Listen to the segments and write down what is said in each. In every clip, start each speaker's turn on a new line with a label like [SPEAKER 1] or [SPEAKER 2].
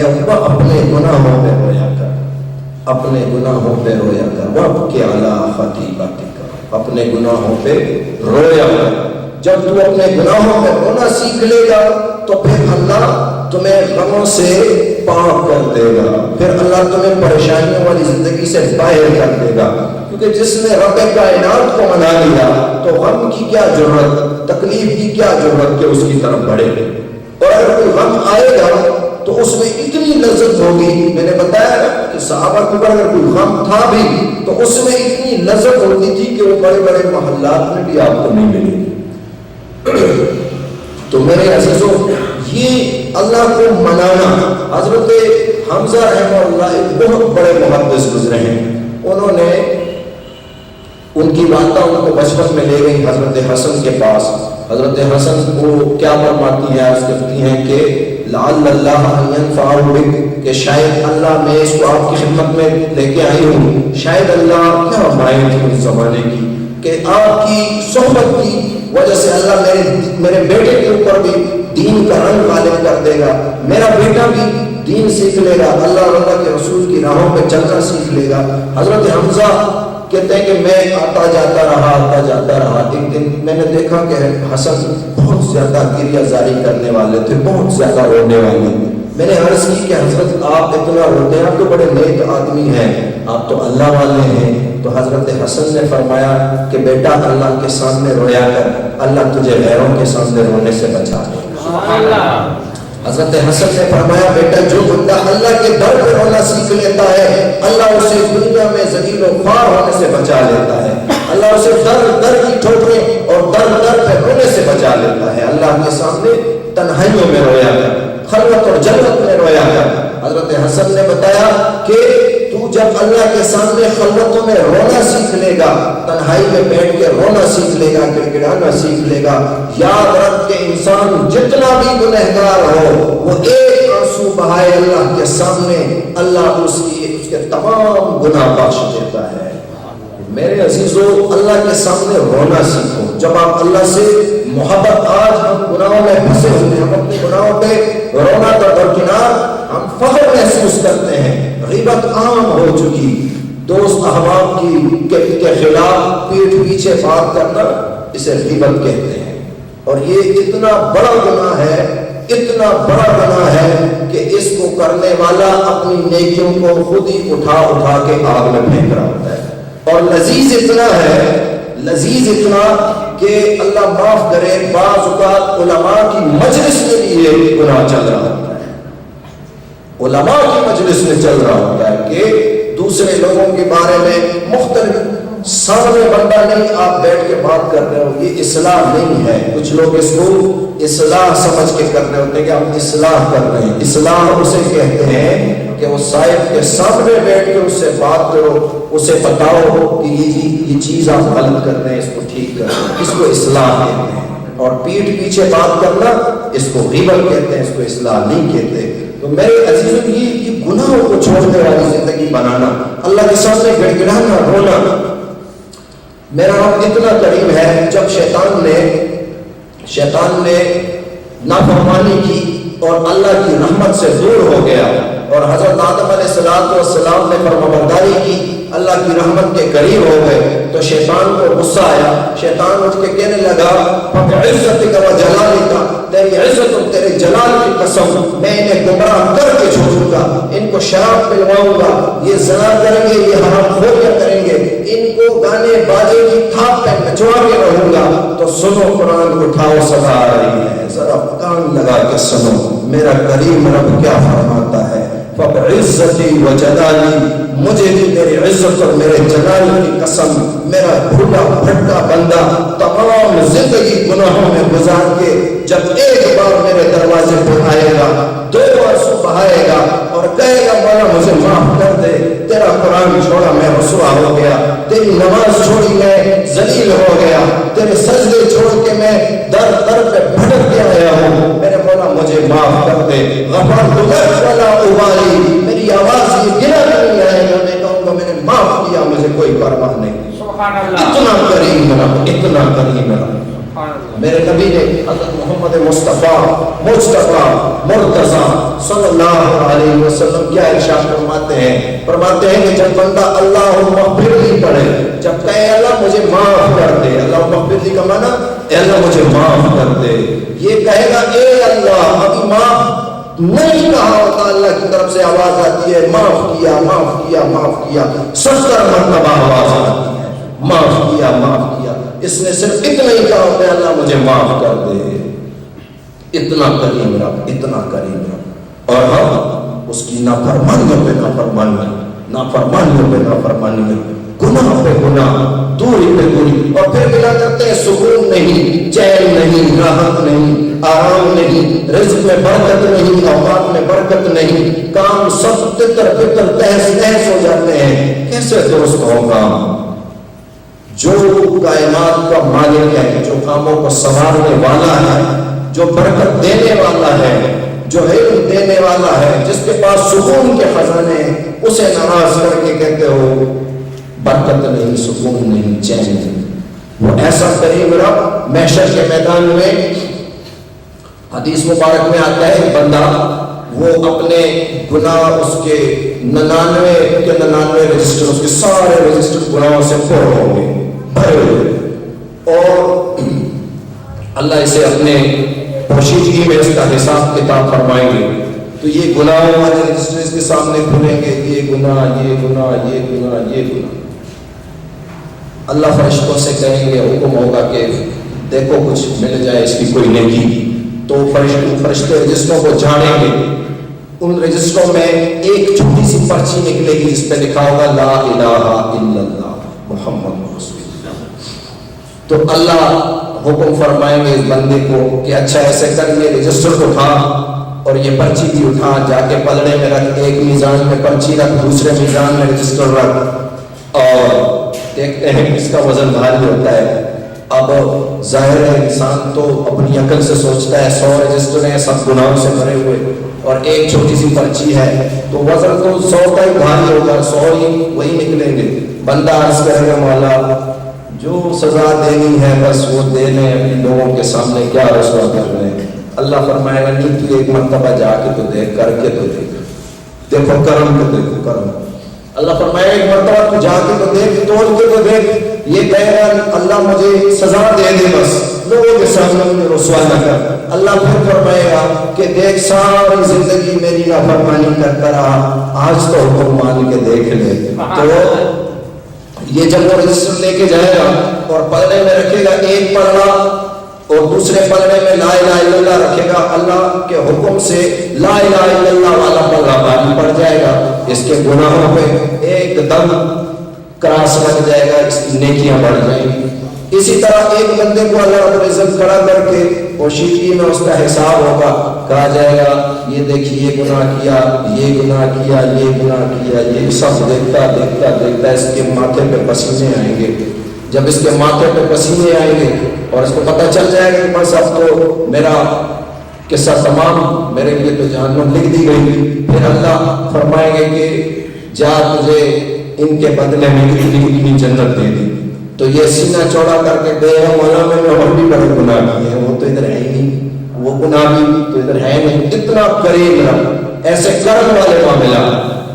[SPEAKER 1] اے ابا اپنے گناہوں پہ رویا کر، اپنے گناہوں پہ رویا کر، وابکی علی خطیئتک، اپنے گناہوں پہ رویا کر۔ جب تو اپنے گناہوں پہ رونا سیکھ لے گا تو پھر اللہ تمہیں غموں سے پاک کر دے گا، پھر اللہ تمہیں پریشانیوں والی زندگی سے باہر کر دے گا، کیونکہ جس نے رب کائنات کو منا لیا تو غم کی کیا ضرورت، تکلیف کی کیا ضرورت کہ اس کی طرف بڑھے۔ اور اگر کوئی غم آئے گا تو اس میں اتنی لذت ہوگی، میں نے بتایا نا کہ صحابہ کے اوپر اگر کوئی غم تھا بھی تو اس میں اتنی لذت ہوتی تھی کہ وہ بڑے بڑے محلات میں بھی آپ کو نہیں ملے گی۔ تو میرے عزیزوں، یہ اللہ کو منانا، حضرت حمزہ رحمہ اللہ ایک بہت بڑے محدث گزرے ہیں، انہوں نے ان کی والدہ ان کو بچپن میں لے گئی حضرت حسن کے پاس۔ حضرت حسن کو کیا فرماتی ہے، عرض کرتی ہیں کہ لعل اللہ ان ينفع بک، کہ شاید اللہ، میں اس کو آپ کی خدمت میں لے کے آئی ہوں، شاید اللہ کیا مائیں تھی اس زمانے کی کہ آپ کی صحبت کی وجہ سے اللہ میرے بیٹے کے اوپر بھی دین کا رنگ غالب کر دے گا، میرا بیٹا بھی دین سیکھ لے گا، اللہ اور اللہ کے رسول کی راہوں پہ چلنا سیکھ لے گا۔ حضرت حمزہ کہتے ہیں کہ میں آتا جاتا رہا، ایک دن میں نے دیکھا کہ حسن بہت زیادہ گریہ زاری کرنے والے تھے، بہت زیادہ رونے والے۔ میں نے عرض کی کہ حضرت آپ اتنا روتے ہیں، آپ تو بڑے نیک آدمی ہیں، آپ تو اللہ والے ہیں۔ تو حضرت حسن نے فرمایا کہ بیٹا اللہ کے سامنے رویا کر، اللہ تجھے غیروں کے سامنے رونے سے بچا لے گا۔ حضرت حسن نے فرمایا بیٹا جو بندہ اللہ کے در پہ رونا سیکھ لیتا ہے اللہ اسے دنیا میں ذلیل و خوار ہونے سے بچا لیتا ہے، اللہ اسے در در کی ٹھوکریں اور در در پہ رونے سے بچا لیتا ہے۔ اللہ کے سامنے تنہائیوں میں رویا کر، خلوت اور جلوت میں رویا کر۔ حضرت حسن نے بتایا کہ تو جب اللہ کے سامنے خلوتوں میں رونا سیکھ لے گا، تنہائی میں بیٹھ کے رونا سیکھ لے گا، گڑگڑانا سیکھ لے گا، یاد رکھ کہ انسان جتنا بھی گنہگار ہو وہ ایک آنسو بہائے اللہ کے سامنے، اللہ اس کے تمام گناہ بخش دیتا ہے۔ میرے عزیزو، اللہ کے سامنے رونا سیکھو۔ جب آپ اللہ سے محبت، آج ہم گناہوں میں پھنسے ہوئے ہیں، ہم اپنے گناہوں پہ رونا تو درکنار، ہم فخر محسوس کرتے ہیں، غیبت عام ہو چکی، دوست احباب کے خلاف پیٹھ پیچھے بات کرنا، اسے غیبت کہتے ہیں۔ اور یہ اتنا بڑا گناہ ہے، اتنا بڑا گناہ ہے کہ اس کو کرنے والا اپنی نیکیوں کو خود ہی اٹھا اٹھا کے آگ میں پھینک رہا ہوتا ہے۔ اور لذیذ اتنا ہے، لذیذ اتنا کہ اللہ معاف کرے، بعض اوقات علماء کی مجلس میں بھی یہ گناہ چل رہا ہوتا ہے، علماء کی مجلس میں چل رہا ہوتا ہے کہ دوسرے لوگوں کے بارے میں مختلف، سامنے بندہ نہیں، آپ بیٹھ کے بات کر رہے ہو، یہ اصلاح نہیں ہے۔ کچھ لوگ اس کو اصلاح سمجھ کے کر رہے ہوتے ہیں کہ آپ اصلاح کر رہے ہیں۔ اصلاح اسے کہتے ہیں کہ وہ صاحب کے سامنے بیٹھ کے اس سے بات کرو، اسے بتاؤ کہ یہ چیز آپ غلط کر رہے ہیں، اس کو ٹھیک کر رہے ہیں، اس کو اصلاح کہتے ہیں۔ اور پیٹھ پیچھے بات کرنا، اس کو غیبت کہتے ہیں، اس کو اصلاح نہیں کہتے۔ تو میرے عزیزوں، یہ گناہوں کو چھوڑنے والی زندگی بنانا، اللہ کے سامنے گڑگڑانا، رونا۔ میرا رب اتنا کریم ہے، جب شیطان نے نافرمانی کی اور اللہ کی رحمت سے دور ہو گیا اور حضرت آدم علیہ السلام نے فرمانبرداری کی، اللہ کی رحمت کے قریب ہو گئے، تو شیطان کو غصہ آیا، شیطان اٹھ کے کہنے لگا فَبِعِزَّتِكَ وَجَلَالِكَ، تیری عزت اور تیرے جلال کی قسم، میں انہیں گمراہ کر کے چھوڑوں گا، ان کو شراب پلواؤں گا، یہ زنا کریں گے، یہ حرام خوریاں کریں گے، ان کو گانے باجے کی تھاپ پہ نچوا کے رہوں گا۔ تو سنو، قرآن اٹھاؤ، سزا آ رہی ہے، ذرا کان لگا کے سنو، میرا کریم رب کیا فرماتا ہے، فَبِعِزَّتِي وَجَلَالِي، مجھے بھی میری عزت اور میرے جلال کی قسم، میرا بھولا بھٹکا بندہ تمام زندگی گناہوں میں گزار کے جب ایک بار میرے دروازے پر آئے گا، دو آنسو بہائے گا اور کہے گا مولا مجھے معاف کر دے، تیرا قرآن چھوڑا میں رسوا ہو گیا، تیری نماز چھوڑی میں ذلیل ہو گیا، تیرے سجدے چھوڑ کے میں در در پہ بھٹک کے آیا ہوں، میرے مولا مجھے معاف کر دے، غفرت لک ولا ابالی، میری آواز یہ گرا نہیں آئے گا، میں کہوں گا میں نے معاف کیا، مجھے کوئی پرواہ نہیں۔ اتنا کریم میرا، اتنا کریم میرا۔ میرے نبی نے حضرت محمد مصطفیٰ مرتضیٰ صلی اللہ علیہ وسلم کیا ارشاد فرماتے ہیں کہ جب بندہ اللہم اغفر لی پڑھے، جب کہے اللہ مجھے معاف کر دے، اللہم اغفر لی کا معنی اے اللہ مجھے معاف کر دے، یہ کہے گا اے اللہ ابھی معاف نہیں کہا ہوتا، اللہ کی طرف سے آواز آتی ہے معاف کیا معاف کیا معاف کیا، 70 مرتبہ آواز آتی ہے معاف کیا، اس نے صرف اتنا ہی کہا ہوتا ہے اللہ مجھے معاف کر دے۔ اتنا کریم رب، اور ہم اس کی نافرمانیوں پہ نافرمانی میں گناہ پہ گناہ، دوری پہ دوری، اور پھر ملا کرتے ہیں سکون نہیں، چین نہیں، راحت نہیں، آرام نہیں، رزق میں برکت نہیں، اوقات میں برکت نہیں، کام سب تتر بتر تہس نہس ہو جاتے ہیں۔ کیسے درست ہوگا؟ جو کائنات کا مالک ہے، جو کاموں کو سنوارنے والا ہے، جو برکت دینے والا ہے، جو علم دینے والا ہے، جس کے پاس سکون کے خزانے ہیں، اسے ناراض کر کے کہتے ہو برکت نہیں، سکون نہیں، چین نہیں۔ وہ ایسا کریم رب محشر کے میدان میں، حدیث مبارک میں آتا ہے بندہ وہ اپنے گناہ اس کے 99 رجسٹر، اس کے سارے رجسٹر گناہوں سے پر ہوں گے، بھرے ہوئے، اور اللہ اسے اپنے پوشیدگی میں اس کا حساب کتاب فرمائیں گے، تو یہ گناہوں والے رجسٹر اس کے سامنے کھلیں گے، یہ گناہ یہ گناہ یہ گناہ یہ گناہ۔ اللہ فرشتوں سے کہیں گے، حکم ہوگا کہ دیکھو کچھ مل جائے اس کی کوئی نیکی، تو فرشتے رجسٹروں کو جھاڑیں گے، ان رجسٹروں میں ایک چھوٹی سی پرچی نکلے گی جس پہ لکھا ہوگا لا الہ الا اللہ محمد رسول اللہ۔ تو اللہ حکم فرمائیں گے اس بندے کو کہ اچھا ایسے کر، یہ رجسٹر اٹھا اور یہ پرچی بھی اٹھا، جا کے پلڑے میں رکھ، ایک میزان میں پرچی رکھ، دوسرے میزان میں رجسٹر رکھ، اور دیکھتے ہیں کس کا وزن بھاری ہوتا ہے۔ اب ظاہر ہے انسان تو اپنی عقل سے سوچتا ہے 100 رجسٹر ہیں سب گناہوں سے بھرے ہوئے اور ایک چھوٹی سی پرچی ہے، تو وزن تو 100 کا ہی بھاری ہوگا، 100 ہی وہی نکلیں گے۔ بندہ عرض کرے گا مولا جو سزا دینی ہے بس وہ دے لیں، اپنے لوگوں کے سامنے کیا رسوا کر رہے ہیں۔ اللہ فرمائے گا نہیں، تو ایک مرتبہ جا کے تو دیکھ، کر کے تو دیکھو کرم کو دیکھو کرم۔ اللہ فرمائے ایک مرتبہ تو جا کے تو دیکھ، توڑ کے تو دیکھ، یہ کہے گا اللہ مجھے سزا دے دے بس، لوگوں کے سامنے مجھے رسوا نہ کر۔ اللہ پھر فرمائے گا کہ دیکھ ساری زندگی میری نافرمانی کرتا رہا، آج تو حکم مان کے دیکھ لے۔ تو یہ جب وہ رجسٹر لے کے جائے گا اور پلڑے میں رکھے گا، ایک پلڑا اور دوسرے پلڑے میں لا الہ الا اللہ رکھے گا، اللہ کے حکم سے لا الہ الا اللہ والا پلڑا بھاری پڑ جائے گا، اس کے گناہوں پہ ایک دم کراس لگ جائے گا، اس کی نیکیاں بڑھ جائیں گی۔ اسی طرح ایک بندے کو اللہ رب العزت کھڑا کر کے پوشیدگی میں اس کا حساب ہوگا، کہا جائے گا یہ دیکھیے یہ گناہ کیا، یہ گناہ کیا، یہ گناہ کیا، یہ سب دیکھتا دیکھتا دیکھتا اس کے ماتھے پہ پسینے آئیں گے۔ جب اس کے ماتھے پہ پسینے آئیں گے اور اس کو پتہ چل جائے گا کہ بس اب تو میرا قصہ تمام، میرے لیے تو جہنم لکھ دی گئی، پھر اللہ فرمائیں گے کہ جا تجھے ان کے بدلے میں اتنی جنت دے دی۔ تو یہ سینہ چوڑا کر کے دے گا مولا میں نے اور بھی بڑے گناہ کیے ہیں، وہ تو ادھر ہے ہی نہیں، وہ گناہ بھی تو ادھر ہے نہیں۔ اتنا قریب رب، ایسے کرم والے معاملہ،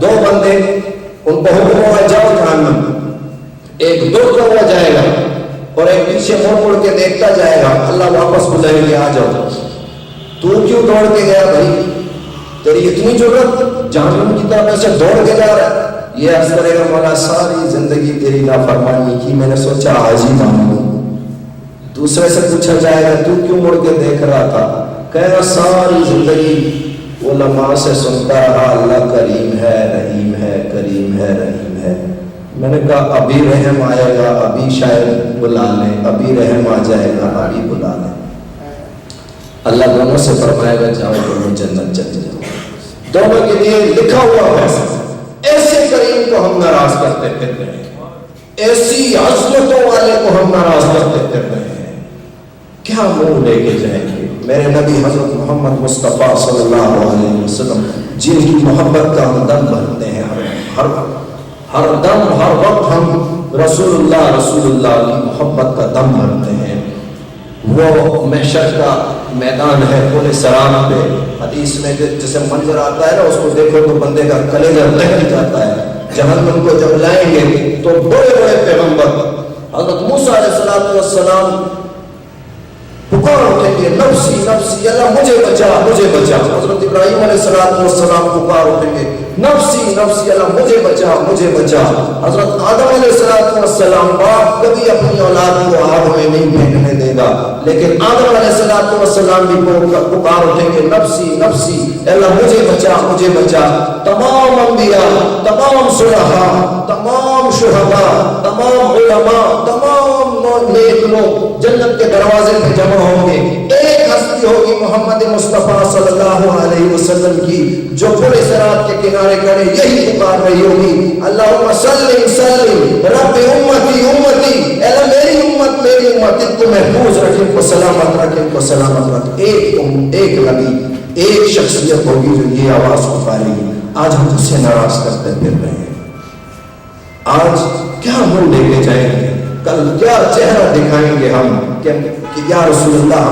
[SPEAKER 1] دو بندے ان کو حکم ہوا جاؤ جہنم، ایک دوڑتا ہوا جائے گا اور ایک پیچھے مڑ کے دیکھتا جائے گا، اللہ واپس بلائیں گے آ جاؤ، تو کیوں دوڑ کے گیا بھائی، تیری اتنی ضرورت جہنم کی طرف سے دوڑ کے جا رہا ہے؟ یہ عرض کرے گا مولا ساری زندگی تیری نافرمانی کی، میں نے سوچا آج ہی مان لوں۔ دوسرے سے پوچھا جائے گا تو کیوں مڑ کے دیکھ رہا تھا؟ کہے گا ساری زندگی علماء سے سنتا رہا اللہ کریم ہے رحیم ہے کریم ہے رحیم ہے۔ میں نے کہا ابھی رحم آئے گا، ابھی شاید بلا لیں، ابھی رحم آ جائے گا، ابھی بلا لیں۔ اللہ دونوں سے فرمائے گا جاؤ دونوں جنت چلے جاؤ، دونوں کے لیے لکھا ہوا فیصلہ۔ ایسے کریم کو ہم ناراض کرتے پھر رہے ہیں، ایسی عظمتوں والے کو ہم ناراض کرتے پھر رہے ہیں، کیا منہ لے کے جائیں گے؟ میرے نبی حضرت محمد مصطفیٰ صلی اللہ علیہ وسلم جن کی محبت کا ہم دم بھرتے ہیں، ہر دم ہر وقت ہم رسول اللہ کی محبت کا دم بھرتے ہیں۔ وہ محشر کا میدان ہے پل صراط پہ. حدیث میں جیسے منظر آتا ہے نا اس کو دیکھو تو بندے کا کلیجہ دہل جاتا ہے. جہنم کو جب لائیں گے تو بڑے بڑے پیغمبر حضرت موسیٰ علیہ السلام پکار اٹھیں گے نفسی نفسی اللہ مجھے بچا مجھے بچا. حضرت ابراہیم علیہ السلام پکار اٹھیں گے نفسی نفسی اللہ مجھے بچا مجھے بچا. حضرت آدم علیہ السلام باپ کبھی اپنی اولاد کو آگ میں نہیں پھینکنے دے گا لیکن آدم علیہ السلام بھی پکار اٹھیں گے نفسی نفسی اللہ مجھے بچا مجھے بچا. تمام انبیاء تمام صلحاء تمام شہداء تمام علماء تمام نیک لوگ جنت کے دروازے پہ جمع ہوں گے. ایک ہستی ہوگی محمد مصطفیٰ صلی اللہ علیہ وسلم کی جو پل صراط کے کنارے کھڑے یہی پکار رہی ہوگی اللہم صلی صلی رب امتی امتی اللہ میری امت ان کو محفوظ رکھ ان کو سلامت رکھ ان کو سلامت رکھ. ایک نبی ایک شخصیت ہوگی جو یہ آواز اٹھائے گی. آج ہم اس سے ناراض کرتے پھر رہے ہیں. آج کیا منہ لے کے جائیں گے کل کیا چہرہ دکھائیں گے ہم کہ یا رسول اللہ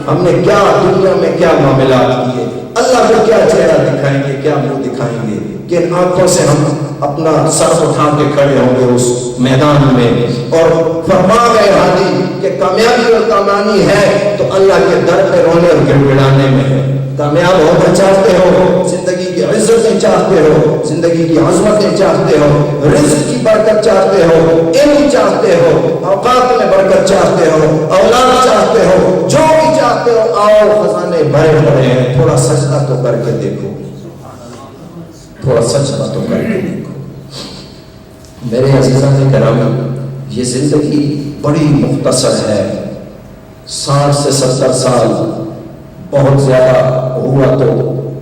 [SPEAKER 1] ہم نے کیا دنیا میں کیا معاملات کیے. اللہ کو کیا چہرہ دکھائیں گے کیا منہ دکھائیں گے. کن آنکھوں سے ہم اپنا سر اٹھا کے کھڑے ہوں گے اس میدان میں اور فرما گئے ہادی کہ کامیابی اور کامرانی ہے تو اللہ کے در پہ رونے اور گڑگڑانے میں ہے. کامیاب ہونا چاہتے ہو زندگی کی عزتیں چاہتے ہو زندگی کی عظمتیں چاہتے ہو رزق کی برکت چاہتے ہو علم چاہتے ہو اوقات میں برکت چاہتے ہو اولاد چاہتے ہو جو بھی چاہتے ہو آؤ خزانے بھرے پڑے ہیں. تھوڑا سجدہ تو کر کے دیکھو تھوڑا سجدہ تو کر کے دیکھو. میرے عزیزان کرام یہ زندگی بڑی مختصر ہے. 60 سے 70 سال بہت زیادہ ہوا تو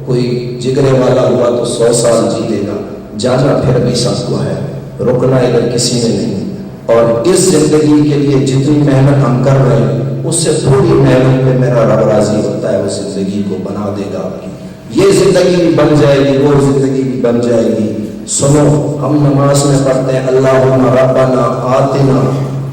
[SPEAKER 1] کوئی جگرے والا ہوا تو 100 سال جی لے گا. جانا پھر بھی سب کو ہے رکنا ادھر کسی نے نہیں. اور اس زندگی کے لیے جتنی محنت ہم کر رہے ہیں اس سے تھوڑی محنت میں میرا رب راضی ہوتا ہے. اس زندگی کو بنا دے گا آپ کی. یہ زندگی بھی بن جائے گی وہ زندگی بھی بن جائے گی. سنو ہم نماز میں پڑھتے ہیں اللہم ربنا آتنا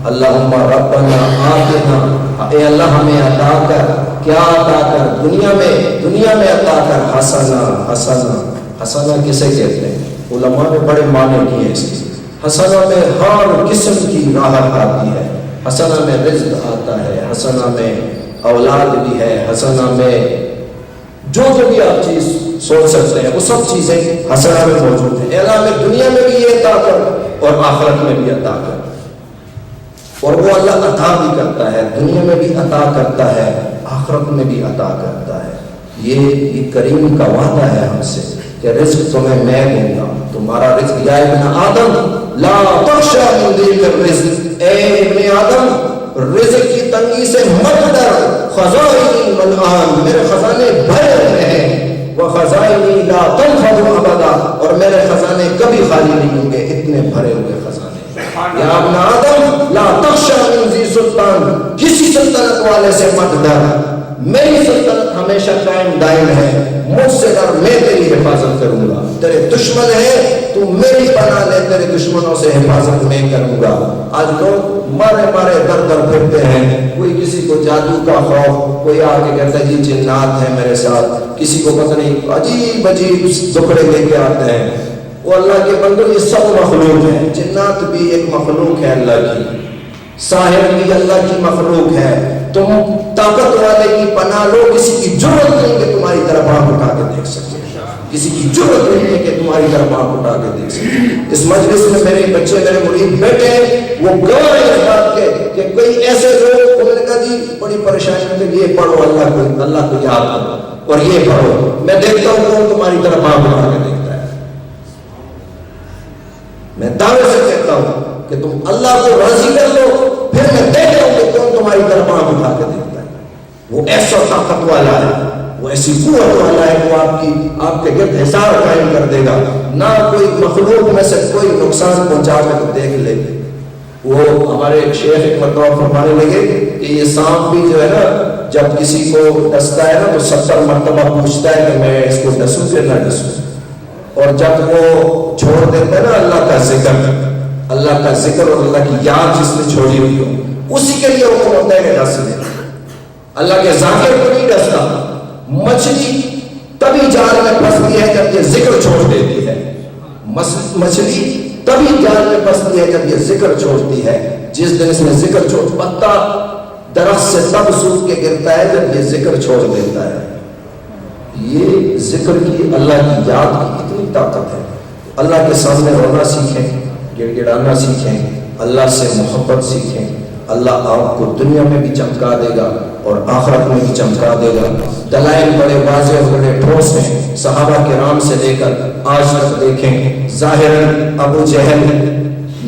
[SPEAKER 1] اللہم ربنا آتنا اے اللہ ہمیں عطا کر. کیا عطا کر؟ دنیا میں عطا کر حسنا حسنا. حسنا کسے کہتے ہیں؟ علماء نے بڑے معنی کیے اس کی. حسنا میں ہر قسم کی راحت آتی ہے. حسنا میں رزق آتا ہے حسنا میں اولاد بھی ہے حسنا میں جو بھی آپ چیز سوچ سکتے ہیں وہ سب چیزیں حسنا میں موجود ہیں. اللہ میں دنیا میں بھی یہ عطا کر اور آخرت میں بھی عطا کر. اور وہ اللہ عطا بھی کرتا ہے دنیا میں بھی عطا کرتا ہے آخرت میں بھی عطا کرتا ہے. یہ کریم کا وعدہ ہے ہم سے کہ رزق تمہیں میں دوں گا. تمہارا رزق یا ابن آدم لا تخشى من ضيق الرزق. اے ابن آدم رزق کی تنگی سے مت ڈر. خزائنی ملآن میرے خزانے بھرے ہوئے ہیں. وخزائنی لا تنفد ابدا اور میرے خزانے کبھی خالی نہیں ہوں گے. اتنے بھرے ہوئے خزانے. یا ابن آدم لا تخشى من ذی سلطان کسی سلطنت والے سے مت ڈر. میری سلطنت ہمیشہ قائم دائم ہے. مجھ سے ڈر میں تیری حفاظت کروں گا. تیرے دشمن ہے تو میری پناہ لے تیرے دشمنوں سے حفاظت میں کروں گا. آج لوگ مارے در پھرتے ہیں. کوئی کسی کو جادو کا خوف کوئی آ کے کہتا ہے جی جنات ہیں میرے ساتھ. کسی کو پتہ نہیں عجیب عجیب دکڑے لے کے آتے ہیں. وہ اللہ کے بندو یہ سب مخلوق ہیں. جنات بھی ایک مخلوق ہے اللہ کی. ساحر بھی اللہ کی مخلوق ہے. تم طاقت والے کی پناہ لو. کسی کی جرت نہیں کہ تمہاری طرف آنکھ اٹھا کے دیکھ سکے. کسی کی جرت نہیں ہے کہ تمہاری طرف آنکھ اٹھا کے دیکھ سکے. اس مجلس میں میرے بچے میرے مرید بیٹھے ہیں وہ گواہ ہیں اس بات کے کہ کوئی ایسے لوگ انہوں نے کہا جی بڑی پریشانی میں یہ پڑھو اللہ کو یاد کرو اور یہ پڑھو. میں دیکھتا ہوں کون تمہاری طرف آنکھ اٹھا کے دیکھتا ہے. میں دعوے سے کہتا ہوں کہ تم اللہ کو راضی کر لو پھر میں دیکھتا ہوں کہ کون تمہاری طرف آنکھ اٹھا کے دیکھتا ہے. وہ ایسا طاقت والا ہے وہ ایسی قوت والا ہے وہ آپ کے گرد حصار قائم کر دے گا. نہ کوئی مخلوق میں سے کوئی نقصان پہنچا کے تو دیکھ لے. وہ ہمارے ایک شیخ ایک مرتبہ فرمانے لگے کہ یہ سانپ بھی جو ہے نا جب کسی کو ڈستا ہے نا تو 70 مرتبہ پوچھتا ہے کہ میں اس کو ڈسوں کہ نہ ڈسوں. اور جب وہ چھوڑ دیتا ہے نا اللہ کا ذکر اور اللہ کی یاد جس نے چھوڑی ہوئی ہو اسی کے لیے حکم ہوتا ہے کہ ڈس دے. اللہ کے ذاکر کو نہیں ڈستا۔ مچھلی تبھی جال میں پھنستی ہے جب یہ ذکر چھوڑ دیتی ہے، مچھلی تبھی جال میں پھنستی ہے جب یہ ذکر چھوڑتی ہے۔ جس دن اس نے ذکر چھوڑ، پتا درخت سے تب سوکھ کے گرتا ہے جب یہ ذکر چھوڑ دیتا ہے۔ یہ ذکر کی، اللہ کی یاد کی اتنی طاقت ہے۔ اللہ کے سامنے رونا سیکھیں، گڑ گڑانا سیکھیں، اللہ سے محبت سیکھیں۔ اللہ آپ کو دنیا میں بھی چمکا دے گا اور آخرت میں بھی چمکا دے گا۔ دلائل بڑے واضح اور بڑے ٹھوس ہیں، صحابہ کرام سے لے کر آج تک دیکھیں۔ ظاہراً ابو جہل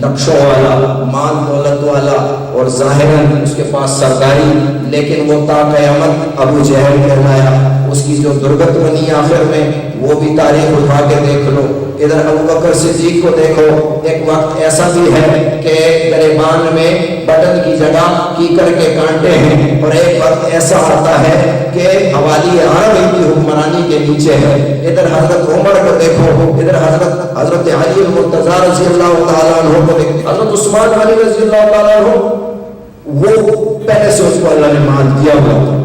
[SPEAKER 1] نقشوں والا، مال دولت والا، اور ظاہراً اس کے پاس سرداری، لیکن وہ تا قیامت ابو جہل کہلایا۔ اس کی جو درگت بنی آخر میں، وہ بھی تاریخ اٹھا کے دیکھ لو۔ ادھر ابو بکر صدیق کو دیکھو، ایک وقت ایسا بھی ہے کہ گریبان میں بٹن کی جگہ کیکر کے کانٹے ہیں، اور ایک وقت ایسا آتا ہے کہ حوالی عرب کی حکمرانی کے نیچے ہے۔ ادھر حضرت عمر کو دیکھو، ادھر حضرت علی المرتضیٰ رضی اللہ تعالیٰ عنہ کو دیکھو، حضرت عثمان غنی رضی اللہ تعالیٰ عنہ، وہ پہلے سے اس کو اللہ نے مان دیا ہوا تھا۔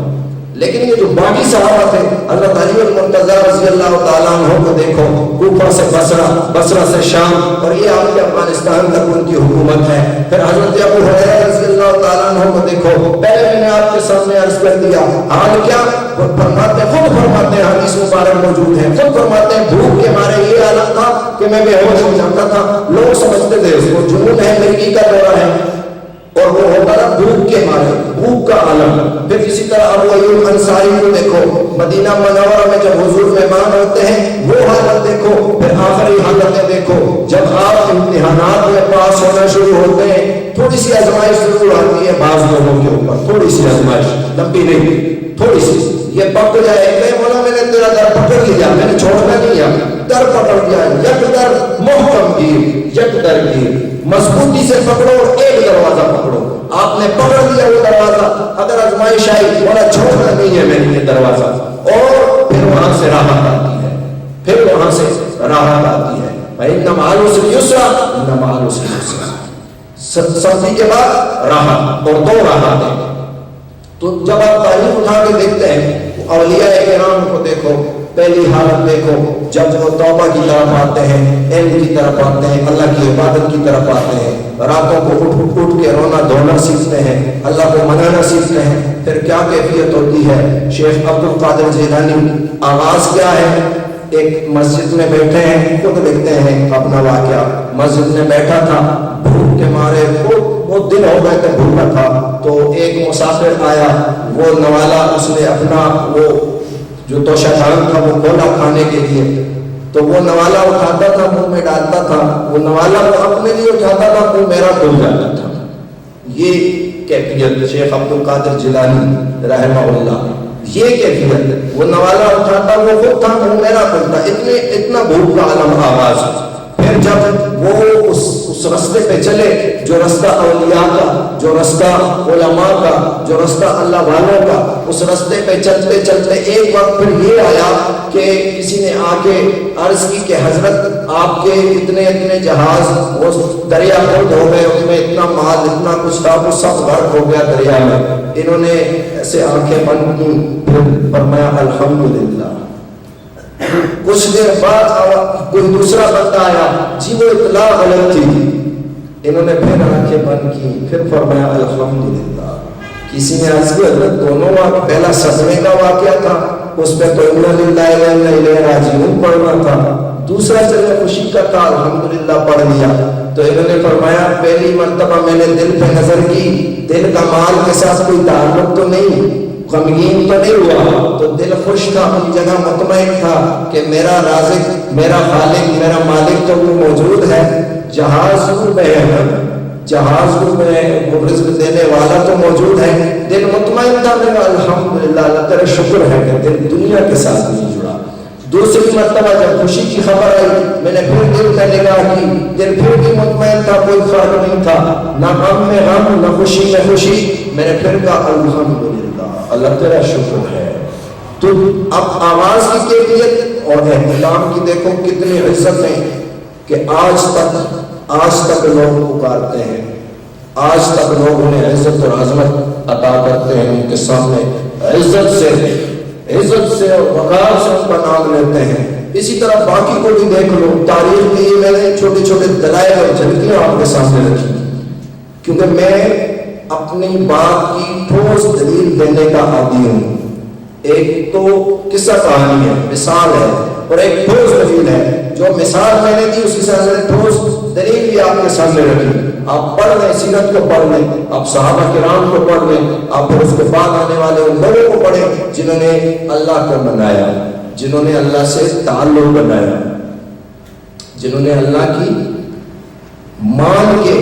[SPEAKER 1] لیکن یہ جو باقی صحابہ تھے، حضرت علی المرتضیٰ رضی اللہ تعالیٰ عنہ کو دیکھو، کوفہ سے بصرہ، بصرہ سے شام، اور یہ آپ کے افغانستان تک ان کی حکومت ہے۔ پھر حضرت ابو ہریرہ رضی اللہ تعالیٰ عنہ کو دیکھو، پہلے میں نے آپ کے سامنے عرض کر دیا، حال کیا فرماتے، خود فرماتے ہیں، حدیث مبارک موجود ہے، خود فرماتے ہیں بھوک کے مارے یہ حالت تھا کہ میں بے ہوش ہو جاتا تھا۔ لوگ سمجھتے تھے اس کو جنون ہے، مرگی کا دورہ ہے، اور وہ ہوتا تھا بھوک کے مارے، بھوک کا عالم۔ پھر اسی طرح ابو ایوب انصاری کو دیکھو، مدینہ منورہ میں جب حضور مہمان ہوتے ہیں وہ حالت دیکھو، پھر آخری حالتیں دیکھو، جب آپ امتحانات میں پاس ہونا شروع ہوتے ہیں، تھوڑی سی آزمائش ضرور آتی ہے بعض لوگوں کے اوپر، تھوڑی سی آزمائش، لمبی نہیں، تھوڑی سی، یہ پک جائے کہ مولا میں نے تیرا در پکڑ لیا، میں نے چھوڑنا نہیں ہے، در پکڑ لیا، یک در محکم گیر، یک در گیر، مضبوطی سے پکڑو، ایک دروازہ پکڑو۔ آپ نے پکڑ لیا وہ دروازہ، اگر آزمائش آئی مولا چھوڑنا نہیں ہے میں نے یہ دروازہ، اور پھر وہاں سے راحت آتی ہے، پھر وہاں سے راحت آتی ہے۔ فَإِنَّ مَعَ الْعُسْرِ يُسْرًا إِنَّ مَعَ الْعُسْرِ يُسْرًا، سختی کے بعد راحت، اور دو راحتیں۔ تو جب آپ تاریخ اٹھا کے دیکھتے ہیں، اولیاء کرام کو دیکھو، پہلی حالت دیکھو، جب وہ توبہ کی طرف آتے ہیں، علم کی طرف آتے ہیں، اللہ کی عبادت کی طرف آتے ہیں، راتوں کو اٹھ کے رونا دھونا سیکھتے ہیں، اللہ کو منانا سیکھتے ہیں، پھر کیا کیفیت ہوتی ہے۔ شیخ عبد القادر جیلانی، آغاز کیا ہے؟ ایک مسجد میں بیٹھے ہیں، خود لکھتے ہیں اپنا واقعہ، مسجد میں بیٹھا تھا، بھوک کے مارے وہ دن ہو گئے تھے، بھوکا تھا، تو ایک مسافر آیا، وہ نوالا اس نے اپنا وہ جو توشہ دان تھا وہ کھولا کھانے کے لیے، تو وہ نوالا اٹھاتا تھا، منہ میں ڈالتا تھا، وہ نوالا وہ اپنے لیے اٹھاتا تھا، وہ میرا کھل جاتا تھا۔ یہ کیفیت شیخ عبد القادر جیلانی رحمہ اللہ، یہ کیفیت، وہ نوالا اٹھاتا وہ خود تھا، وہ میرا کھلتا، اتنا بھوک کا عالم آواز۔ پھر جب وہ اس رستے پہ چلے جو رستہ اولیاء کا، جو رستہ علماء کا، جو رستہ اللہ والوں کا، اس رستے پہ چلتے چلتے ایک وقت پھر یہ آیا کہ کسی نے آ کے عرض کی کہ حضرت آپ کے اتنے جہاز وہ دریا خرد ہو گئے، اس میں اتنا مال اتنا کچھ تھا وہ سب غرق ہو گیا دریا میں۔ انہوں نے ایسے آنکھیں بند کی، پھر فرمایا الحمدللہ۔ کچھ دیر بعد کوئی دوسرا بندہ آیا، جی وہ اطلاع غلط تھی، انہوں نے پھر آنکھیں بند کی، پھر فرمایا الحمدللہ۔ کسی نے عرض کی حضرت دونوں پہلا صدمے کا واقعہ تھا، اس پہ تو انا للہ و انا الیہ راجعون پڑھنا تھا، دوسرا چلے خوشی کا تھا، الحمدللہ پڑھ لیا۔ تو انہوں نے فرمایا پہلی مرتبہ میں نے دل پہ نظر کی، دل کا مال کے ساتھ کوئی تعلق تو نہیں، غمگین تو نہیں ہوا، تو دل خوش تھا، ان جگہ مطمئن تھا کہ میرا رازق، میرا خالق، میرا مالک تو وہ موجود ہے، جہاز میں ہے، جہاز میں وہ رزق دینے والا تو موجود ہے، دل مطمئن تھا میرا، الحمدللہ، اللہ تیرا شکر ہے کہ دل دنیا کے ساتھ نہیں جڑا۔ دوسری مرتبہ جب خوشی کی خبر آئی، میں نے پھر دل میں نگاہ کی، دل پھر بھی مطمئن تھا، کوئی فرق نہیں تھا، نہ غم میں غم، نہ خوشی میں خوشی، میں نے پھر کہا الحمدللہ، اللہ تیرا شکر ہے۔ تو اب آواز کی کیفیت اور احترام کی دیکھو کتنی عزت ہے کہ آج تک لوگ پکارتے ہیں، آج تک لوگ انہیں عزت اور عظمت عطا کرتے ہیں، ان کے سامنے عزت سے اور وقار سے ان کا نام لیتے ہیں. اسی طرح باقی کو بھی دیکھ لو. تاریخ کی میں نے چھوٹے چھوٹے دلائل اور جھلکیاں آپ کے سامنے رکھی کیونکہ میں اپنی بات کی ٹھوس دلیل دینے کا عادی ہوں. ایک تو قصہ کہانی ہے، مثال ہے، اور ایک ٹھوس دلیل ہے. جو مثال میں نے دی اسی طرح سے ٹھوس دلیل بھی آپ کے سامنے رکھی. آپ پڑھ لیں، سیرت کو پڑھ لیں، آپ صحابہ کرام کو پڑھ لیں، آپ پھر اس کے بعد آنے والے ان لوگوں کو پڑھیں جنہوں نے اللہ کو بنایا، جنہوں نے اللہ سے تعلق بنایا، جنہوں نے اللہ کی مان کے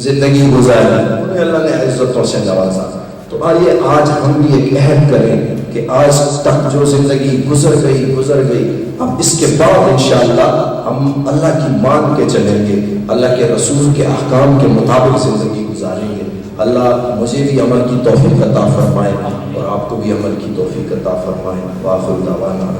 [SPEAKER 1] زندگی گزاری، انہیں اللہ نے عزتوں سے نوازا. تو آئیے آج ہم بھی ایک عہد کریں کہ آج تک جو زندگی گزر گئی اب اس کے بعد انشاءاللہ ہم اللہ کی مان کے چلیں گے، اللہ کے رسول کے احکام کے مطابق زندگی گزاریں گے. اللہ مجھے بھی عمل کی توفیق عطا فرمائے اور آپ کو بھی عمل کی توفیق عطا فرمائے. وآخر دعوانا